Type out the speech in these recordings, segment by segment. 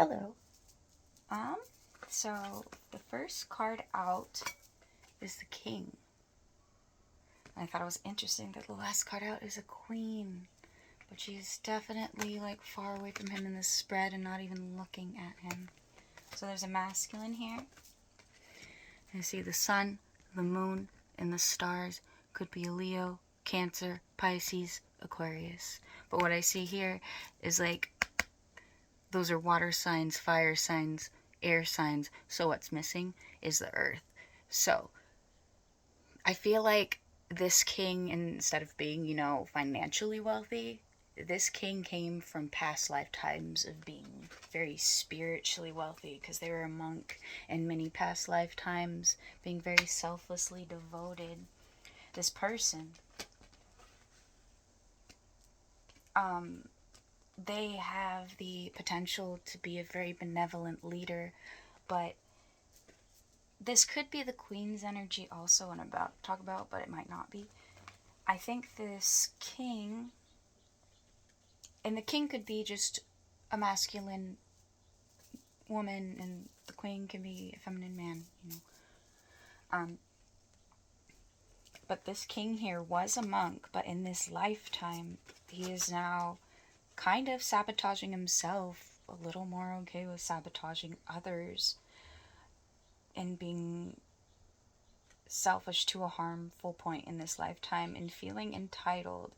Hello. So the first card out is the King. I thought it was interesting that the last card out is a Queen, but she's definitely like far away from him in this spread and not even looking at him. So there's a masculine here. I see the sun, the moon, and the stars. Could be a Leo, Cancer, Pisces, Aquarius. But what I see here is like, those are water signs, fire signs, air signs. So what's missing is the earth. So I feel like this king, instead of being, you know, financially wealthy, this king came from past lifetimes of being very spiritually wealthy, because they were a monk in many past lifetimes, being very selflessly devoted. This person, they have the potential to be a very benevolent leader, but this could be the Queen's energy also, and I'm about to talk about, but it might not be. I think this king, and the king could be just a masculine woman, and the queen can be a feminine man, you know. But this king here was a monk, but in this lifetime, he is now kind of sabotaging himself, a little more okay with sabotaging others, and being selfish to a harmful point in this lifetime, and feeling entitled.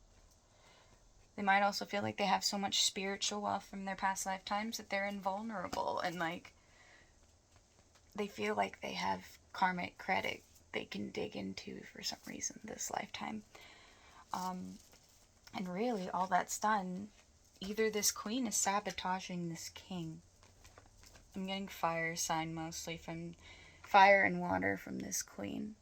They might also feel like they have so much spiritual wealth from their past lifetimes that they're invulnerable, and like they feel like they have karmic credit they can dig into for some reason this lifetime. And really all that's done, either this queen is sabotaging this king. I'm getting fire sign mostly, from fire and water from this queen.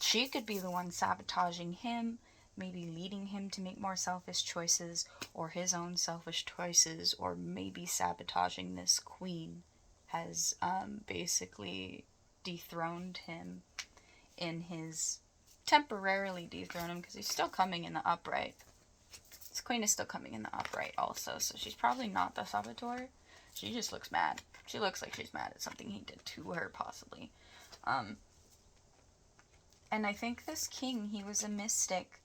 She could be the one sabotaging him, maybe leading him to make more selfish choices, or his own selfish choices, or maybe sabotaging this queen has basically dethroned him in his, temporarily dethroned him, because he's still coming in the upright. This queen is still coming in the upright also, so she's probably not the saboteur. She just looks mad. She looks like she's mad at something he did to her, possibly. And I think this king, he was a mystic,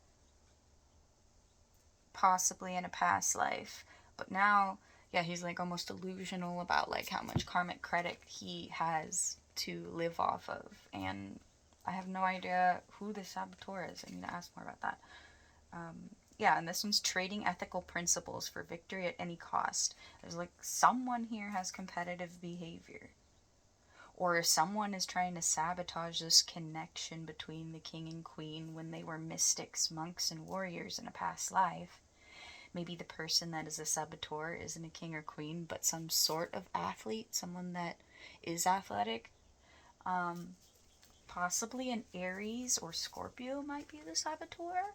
possibly in a past life, but now, yeah, he's like almost delusional about like how much karmic credit he has to live off of, and I have no idea who the saboteur is. I need to ask more about that. Yeah, and this one's trading ethical principles for victory at any cost. There's like someone here has competitive behavior, or someone is trying to sabotage this connection between the king and queen when they were mystics, monks, and warriors in a past life. Maybe the person that is a saboteur isn't a king or queen, but some sort of athlete, someone that is athletic. Possibly an Aries or Scorpio might be the saboteur.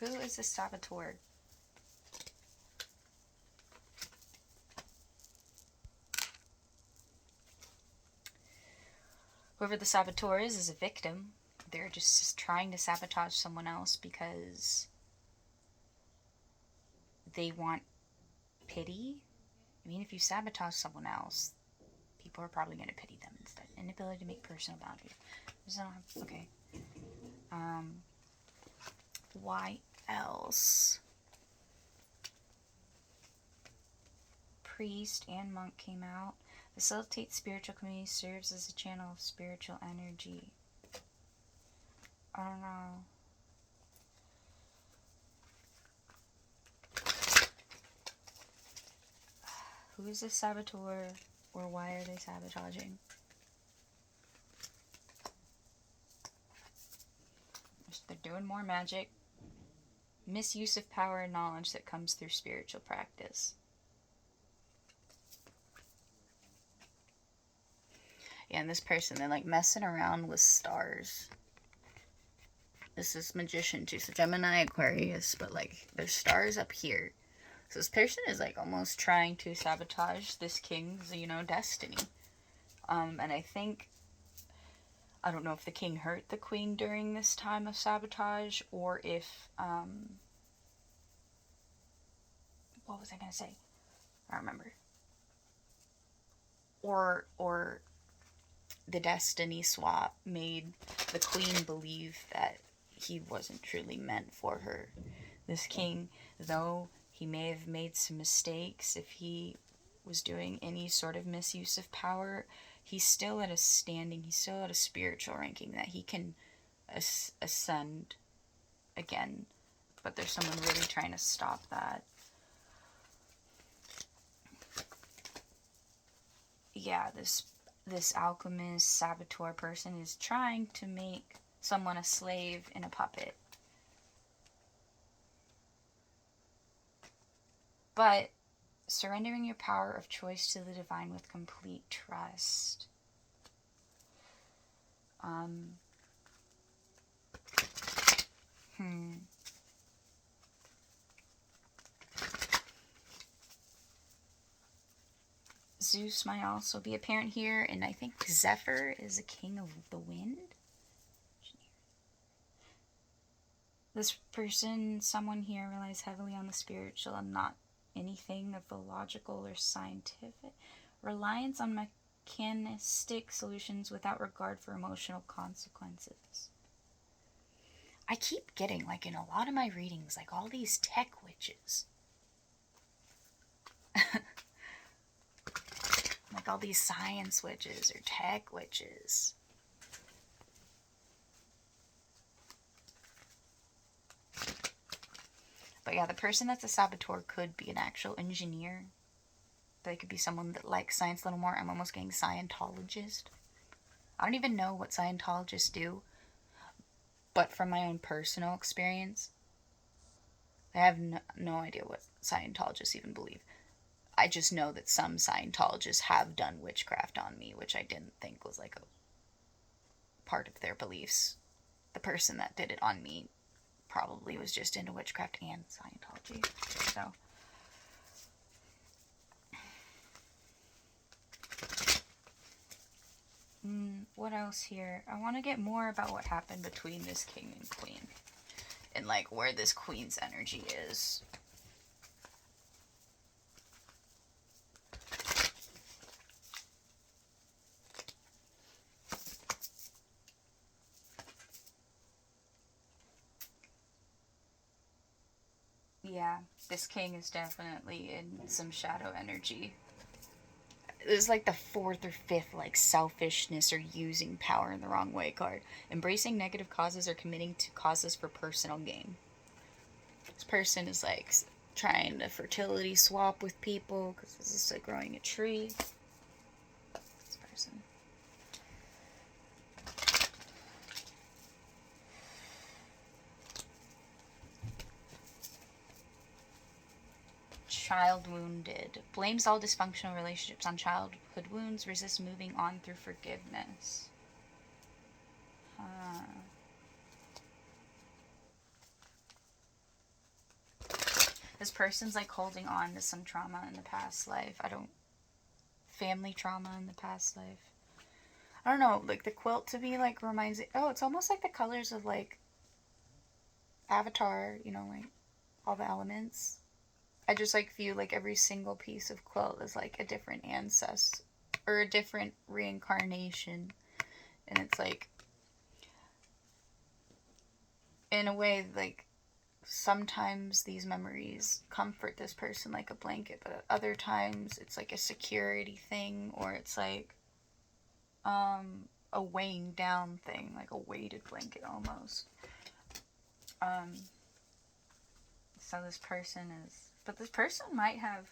Who is the saboteur? Whoever the saboteur is a victim. They're just trying to sabotage someone else because they want pity. I mean, if you sabotage someone else, people are probably going to pity them instead. Inability to make personal boundaries. Okay. Why else? Priest and monk came out. Facilitates spiritual community, serves as a channel of spiritual energy. I don't know. Who is this saboteur, or why are they sabotaging? They're doing more magic. Misuse of power and knowledge that comes through spiritual practice. Yeah, and this person, they're like messing around with stars. This is magician too, so Gemini, Aquarius, but like there's stars up here. So this person is like almost trying to sabotage this king's, you know, destiny. And I think I don't know if the king hurt the queen during this time of sabotage, or if, what was I going to say? I don't remember. Or the destiny swap made the queen believe that he wasn't truly meant for her. This king, though he may have made some mistakes, if he was doing any sort of misuse of power, he's still at a standing, he's still at a spiritual ranking that he can ascend again. But there's someone really trying to stop that. Yeah, this alchemist, saboteur person is trying to make someone a slave and a puppet. But surrendering your power of choice to the divine with complete trust. Zeus might also be apparent here, and I think Zephyr is a king of the wind. This person, someone here, relies heavily on the spiritual and not anything of the logical or scientific. Reliance on mechanistic solutions without regard for emotional consequences. I keep getting, like, in a lot of my readings, like, all these tech witches. Like, all these science witches or tech witches. But yeah, the person that's a saboteur could be an actual engineer. They could be someone that likes science a little more. I'm almost getting Scientologist. I don't even know what Scientologists do. But from my own personal experience, I have no idea what Scientologists even believe. I just know that some Scientologists have done witchcraft on me, which I didn't think was like a part of their beliefs. The person that did it on me probably was just into witchcraft and Scientology. So what else here? I want to get more about what happened between this king and queen, and like where this queen's energy is. Yeah, this king is definitely in some shadow energy. This is like the 4th or 5th, like, selfishness or using power in the wrong way card. Embracing negative causes or committing to causes for personal gain. This person is, like, trying to fertility swap with people because this is like growing a tree. This person. Child wounded. Blames all dysfunctional relationships on childhood wounds. Resists moving on through forgiveness. This person's like holding on to some trauma in the past life. Family trauma in the past life. I don't know, like the quilt to me like reminds it. Oh, it's almost like the colors of like Avatar, you know, like all the elements. I just like view like every single piece of quilt as like a different ancestor or a different reincarnation. And it's like, in a way, like sometimes these memories comfort this person like a blanket, but at other times it's like a security thing, or it's like a weighing down thing, like a weighted blanket almost. So this person is, but this person might have,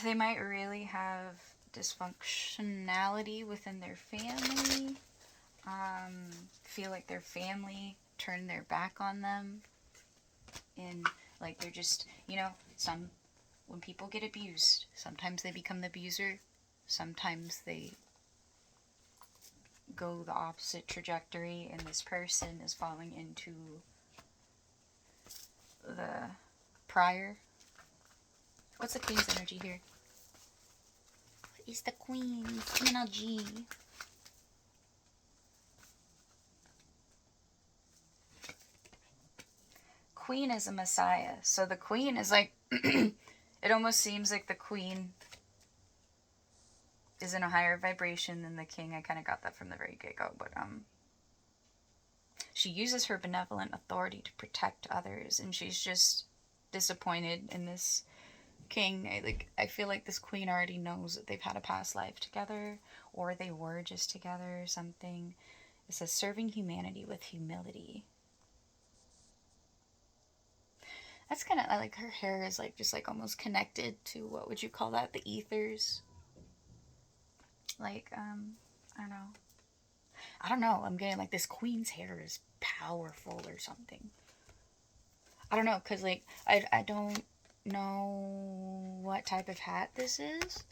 they might really have dysfunctionality within their family. Feel like their family turned their back on them. And like they're just, you know, when people get abused, sometimes they become the abuser. Sometimes they go the opposite trajectory, and this person is falling into the prior. What's the queen's energy here? What is the queen's energy? queen is a messiah. So the queen is like, it almost seems like the queen is in a higher vibration than the king. I kind of got that from the very get-go, but she uses her benevolent authority to protect others, and she's just disappointed in this king. I feel like this queen already knows that they've had a past life together, or they were just together or something. It says serving humanity with humility. That's kind of like her hair is like just like almost connected to, what would you call that? The ethers. Like, I don't know. I'm getting like this queen's hair is powerful or something. I don't know, because like, I don't know what type of hat this is.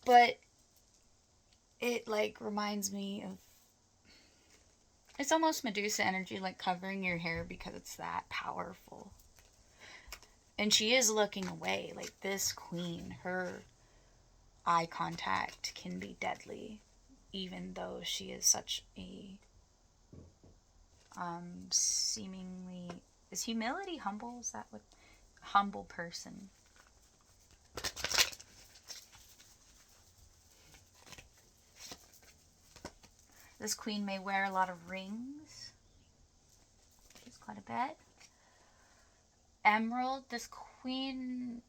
But it like reminds me of, it's almost Medusa energy, like covering your hair because it's that powerful. And she is looking away. Like this queen, her eye contact can be deadly, even though she is such a seemingly, is humility humble? Is that what, humble person? This queen may wear a lot of rings. It's quite a bit. Emerald, this queen,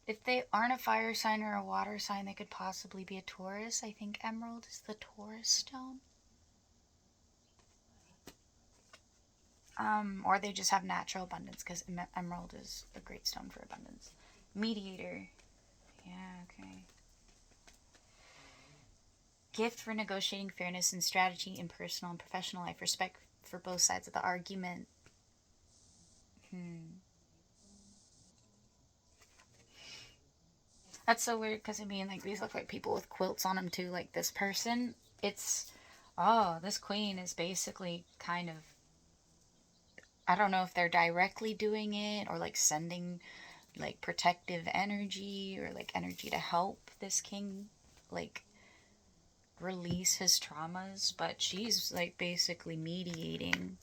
if they aren't a fire sign or a water sign, they could possibly be a Taurus. I think emerald is the Taurus stone. Or they just have natural abundance, because emerald is a great stone for abundance. Mediator. Yeah, okay. Gift for negotiating fairness and strategy in personal and professional life. Respect for both sides of the argument. That's so weird, because I mean, like, these look like people with quilts on them too. Like this person, it's, oh, this queen is basically kind of, I don't know if they're directly doing it or like sending like protective energy or like energy to help this king like release his traumas, but she's like basically mediating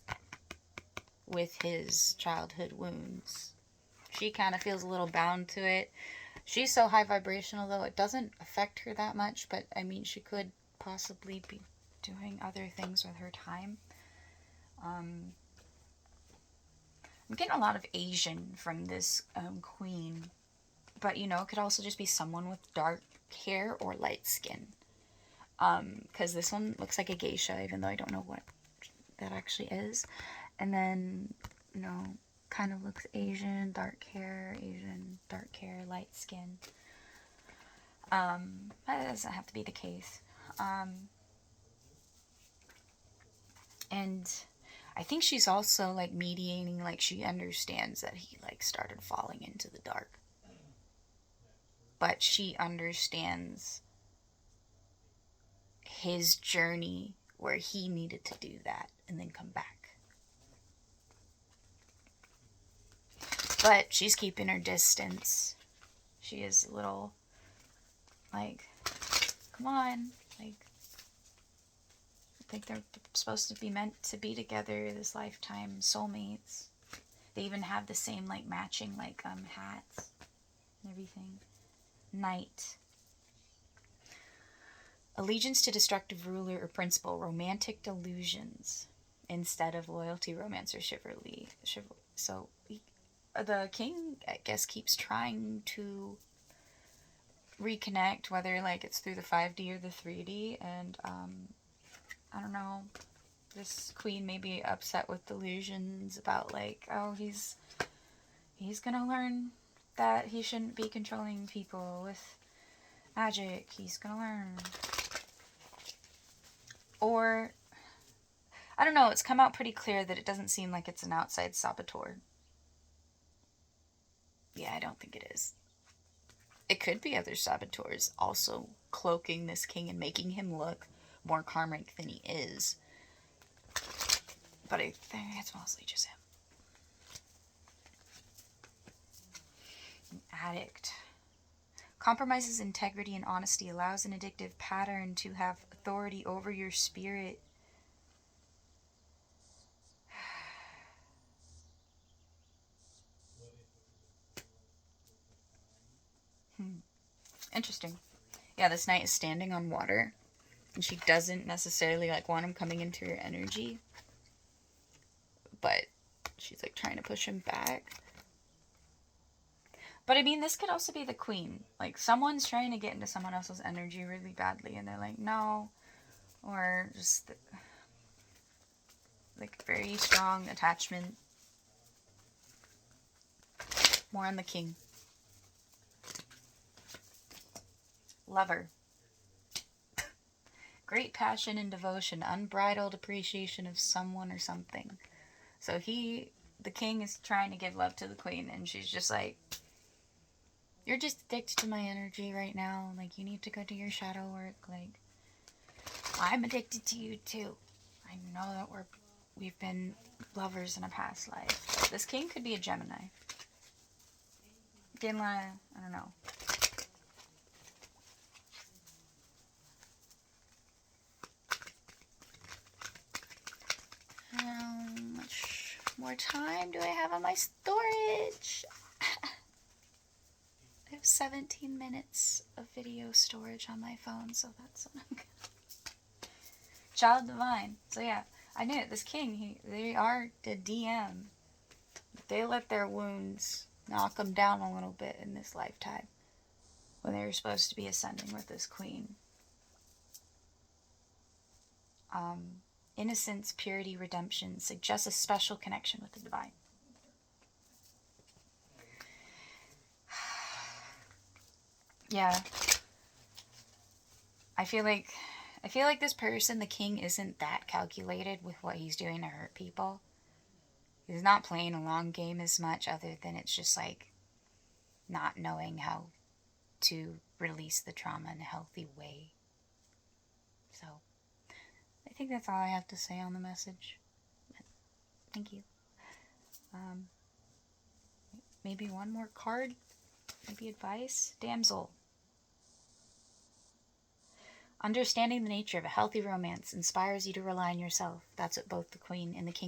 with his childhood wounds. She kind of feels a little bound to it. She's so high vibrational, though, it doesn't affect her that much, but I mean, she could possibly be doing other things with her time. I'm getting a lot of Asian from this queen, but you know, it could also just be someone with dark hair or light skin. Because this one looks like a geisha, even though I don't know what that actually is. And then, you know, kind of looks Asian, dark hair, light skin. That doesn't have to be the case. And I think she's also like mediating, like she understands that he like started falling into the dark. But she understands his journey where he needed to do that and then come back. But she's keeping her distance. She is a little like, come on, like, I think they're supposed to be meant to be together this lifetime, soulmates. They even have the same like matching like hats and everything. Knight. Allegiance to destructive ruler or principle, romantic delusions instead of loyalty, romance, or chivalry. So the king, I guess, keeps trying to reconnect, whether like it's through the 5D or the 3D, and I don't know, this queen may be upset with delusions about like, oh, he's gonna learn that he shouldn't be controlling people with magic. He's gonna learn. Or, I don't know, it's come out pretty clear that it doesn't seem like it's an outside saboteur. Yeah, I don't think it is. It could be other saboteurs also cloaking this king and making him look more karmic than he is. But I think it's mostly just him. An addict. Compromises integrity and honesty, allows an addictive pattern to have authority over your spirit. Interesting. Yeah, this knight is standing on water. And she doesn't necessarily, like, want him coming into her energy. But she's, like, trying to push him back. But, I mean, this could also be the queen. Like, someone's trying to get into someone else's energy really badly. And they're like, no. Or just, like, very strong attachment. More on the king. Lover. Great passion and devotion, unbridled appreciation of someone or something. So the king is trying to give love to the queen, and she's just like, you're just addicted to my energy right now. Like, you need to go do your shadow work. Like, I'm addicted to you too. I know that we've been lovers in a past life. But this king could be a Gemini. Again, I don't know. How much more time do I have on my storage? I have 17 minutes of video storage on my phone, so that's what I'm gonna... Child Divine. So yeah, I knew it. This king, they are the DM. They let their wounds knock them down a little bit in this lifetime when they were supposed to be ascending with this queen. Innocence, purity, redemption suggests a special connection with the divine. Yeah. I feel like this person, the king, isn't that calculated with what he's doing to hurt people. He's not playing a long game as much, other than it's just like not knowing how to release the trauma in a healthy way. So I think that's all I have to say on the message. Thank you. Maybe one more card? Maybe advice? Damsel. Understanding the nature of a healthy romance inspires you to rely on yourself. That's what both the queen and the king